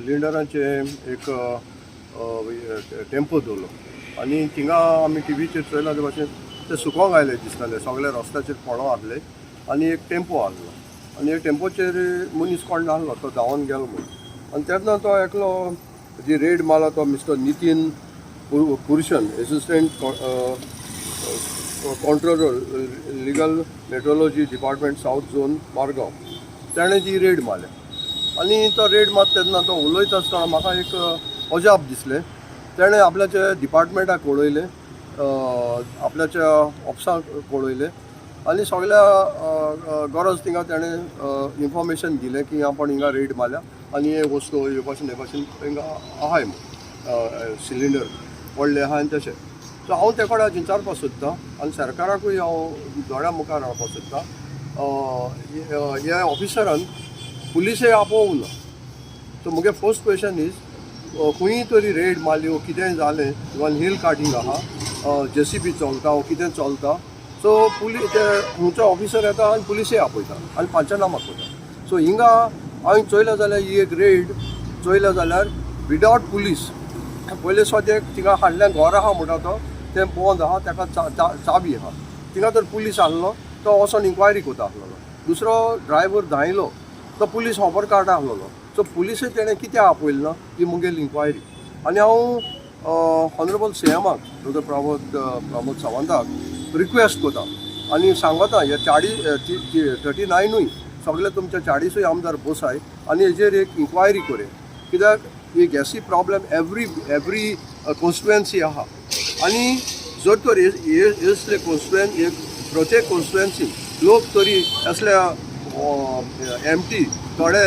सिलिंडराचे एक टेम्पो दवरलो आनी थिंगा आमी टीव्हीचेर चयला ते भाशेन ते सुकोंक आयले दिसताले, सगळे रस्त्याचेर फोंडो आसले आनी एक टेम्पो आसलो आनी एक टेम्पोचेर मनीस कोण नासलो, तो धांवन गेलो म्हणून. आनी तेन्ना तो एकलो जी रेड मारला तो mister Nitin Purushan, assistant controller legal metrology department south zone Margao, ताणें ती रेड मारल्या. आनी तो रेड मात तेन्ना तो उलयता आसतना म्हाका एक अजाप दिसलें. तेणें आपल्याच्या डिपार्टमेंटाक कळयलें, आपल्याच्या ऑफिसाक कळयलें आनी सगळ्या गरज थिंगा तेणें इन्फॉर्मेशन दिलें की आपण हिंगा रेड मारल्या आनी हे वस्तू हे भाशेन हिंगा आहाय म्हणून सिलिंडर व्हडले आहा आनी तशें. सो हांव ते कडेन विचारपाक सोदतां आनी सरकाराकूय हांव दोळ्या मुखार हाडपाक सोदतां. ह्या ऑफिसरान पुलिसय आपोवंक ना. सो म्हगे फर्स्ट क्वेश्चन इज, खंयी तरी रेड मारल्यो, कितेंय जालें, इवन हिल कार्टिंग आहा, JCB चलता वो कितें चलता, सो पुलीस ते खंयचो ऑफिसर येता आनी पुलिसय आपयता आनी पंचनामा करता. सो हिंगा हांवें चयलें जाल्यार ही एक रेड चयलें जाल्यार विदावट पुलीस. पयले सद्याक थिंगा हाडलें घर आहा म्हणटा तो तें बंद आहा, ताका चाबी आहा. थिंगा तर पुलीस आहलो, तो वचोन इन्क्वायरी करता आसलेलो. दुसरो ड्रायव्हर धांयलो, तो पुलीस खबर काडटा आसलेलो. सो पुलिसय तेणें कित्याक आपयलें ना ही मुगेली इन्क्वायरी. आनी हांव ऑनरेबल CMाक डॉ. प्रमोद सावंताक रिक्वेस्ट करता आनी सांगता, हे 39य सगळे तुमचे 40 आमदार बसाय आनी हेजेर एक इन्क्वायरी करे, कित्याक ही गॅसी प्रॉब्लेम एवरी कॉन्स्टिट्युएन्सी आहा. आनी जर तर असले प्रत्येक कॉन्स्टिट्युएन्सी लोक तरी असल्या एमटी थोडे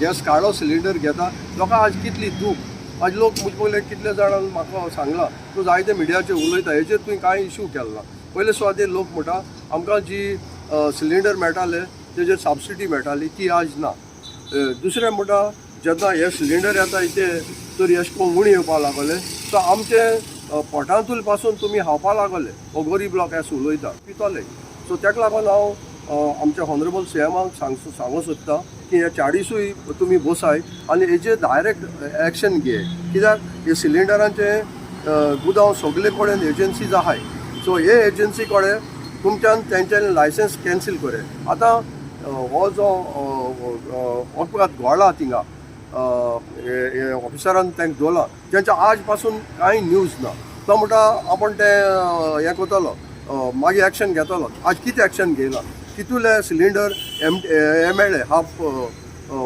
गॅस काडो सिलिंडर घेता, लोकां आज कितली दूख. आज लोक मुझे कितले जाणांनी म्हाका सांगलां, तूं जायते मिडियाचेर उलयता, हेजेर तुवें कांय इश्यू केलो ना. पयले सुवातेर लोक म्हणटा आमकां जी सिलिंडर मेळटाले तेजेर सबसिडी मेळटाली ती आज ना. दुसरें म्हणटा जेन्ना हे सिलिंडर येता इथे तर अशें करून उणी येवपाक लागले, सो आमचे पोटांतूल पासून तुमी खावपा लागले, हो गरीब लोक अशें उलयता पितले. सो ताका लागून हांव आमच्या ऑनरेबल CMाक सांगूंक सोदतां की हे 40य तुमी बसाय आनी हेजेर डायरेक्ट एक्शन घे, कित्याक हे सिलिंडरांचे गुदांव सगळे कडेन एजन्सीज आहाय. सो हे एजन्सी कडेन तुमच्यान तेंच्यांनी लायसन्स कॅन्सील करे. आतां हो जो अपघात घडला थिंगा हे ऑफिसरान तांकां दवरला, तेंच्या आज पासून कांय न्यूज ना. तो म्हणटा आपण ते हें करतलो, मागीर एक्शन घेतलो. आज कितें एक्शन घेयला, कितूले सिलिंडर मेळ्ळे, हाफ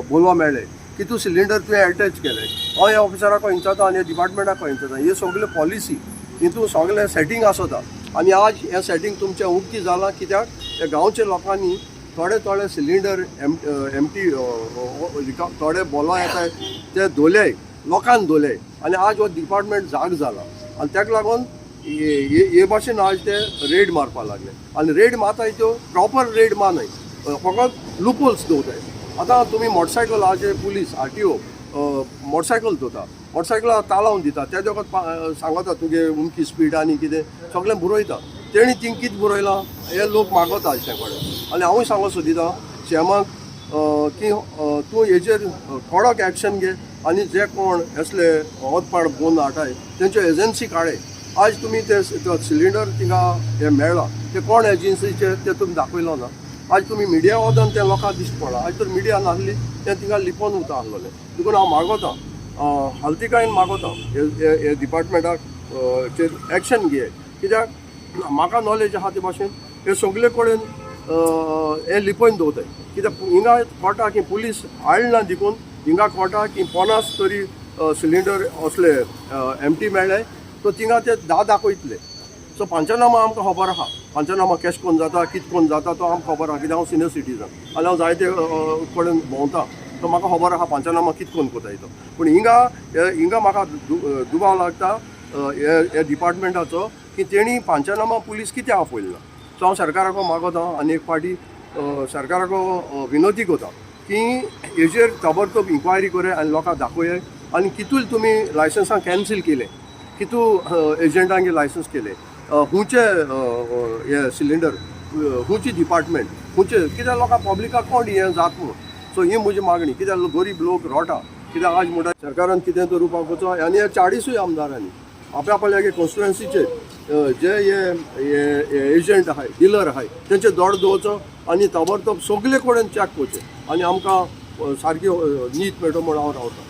बोलवा मेळ्ळे, कितू सिलिंडर तुवें अटॅच केले. हांव ह्या ऑफिसराक विचारता आनी डिपार्टमेंटाक विचारता, हे सगळे पॉलिसी हितून सगळें सेटींग आसता. आनी आज हें सेटींग तुमचें उक्ती जालां, कित्याक हे गांवच्या लोकांनी थोडे सिलिंडर एमटी थोडे बोलवा येता ते दोले लोकांक दोले आनी आज हो डिपार्टमेंट जाग जाला. आनी ताका लागून हे भाशेन आज ते रेड मारपा लागले. आनी रेड मारताय त्यो प्रॉपर रेड मारनाय, फकत लुपहोल्स दवरताय. आतां तुमी मोटरसायकल आजे पुलीस RTO मोटरसायकल दवरता, मोटरसायकला तालावन दिता, ते वखत सांगता तुगे उमकी स्पीड आनी कितें सगळें बरयता. तेणी थिंग कितें बरयलां हे लोक मागता ते कडेन. आनी हांवूय सांगूंक सोदिता CMाक की तूं हेजेर कडक एक्शन घे आनी जे कोण असले वतपाड बोन हाडटाय तेंच्यो एजन्सी काडे. आज तुमी ते सिलिंडर थिंगा हे मेळ्ळा ते कोण एजन्सीचे ते तुमी दाखयलो ना. आज तुमी मिडिया वचोन ते लोकांक दिश्ट पडला. आज तर मिडिया नासली ते थिंगा लिपोवन उरता आसलेले. देखून हांव मागोतां, हालतिकायेन मागोतां हे डिपार्टमेंटाक एक्शन घे, कित्याक म्हाका नॉलेज आहा ते भाशेन हे सगळे कडेन हे लिपोवन दवरताय. कित्याक हिंगा कोटा की पुलीस हाडना देखून हिंगा कोटा की 50 तरी सिलिंडर असले एमटी मेळ्ळे, तो थिंगा ते दाखयतले. सो पंचनामा आमकां खबर आहा, पंचनामा केश कोन्न जाता, कितें कोन्न जाता तो आमकां खबर आहा, कित्याक हांव सिनियर सिटीजन आनी हांव जायते कडेन भोंवता, तो म्हाका खबर आहा पंचनामा कितें कोन्न कोताय तो. पूण हिंगा म्हाका दुबाव लागता हे डिपार्टमेंटाचो की तेणी पंचनामा पुलीस कित्याक आपयलो ना. सो हांव सरकाराक मागोतां आनी एक फावटी सरकाराक विनंती करता की हेजेर ताबडतोब इन्क्वायरी करे आनी लोकांक दाखोवया. आनी कितूल तुमी लायसन्सां कॅन्सील केले, कितू एजंटांगे लायसन्स केले, हुंचे हे सिलिंडर हुंची डिपार्टमेंट हुंचे, कित्याक लोकांक पब्लिकाक कोण हें जाता म्हणून. सो ही म्हजी मागणी, कित्याक गरीब लोक रोटा कित्याक आज म्हणटा सरकारान कितें तर रुपाक वचो आनी हे 40 आमदारांनी आपल्या आपल्या कॉन्स्टिट्युएन्सीचे जे हे एजंट आहाय डिलर आहाय तेंचे दोड दवरचो आनी ताबडतोब सगळे कडेन चॅक करचे आनी आमकां सारकी न्हीद मेळटो म्हूण हांव रावतां.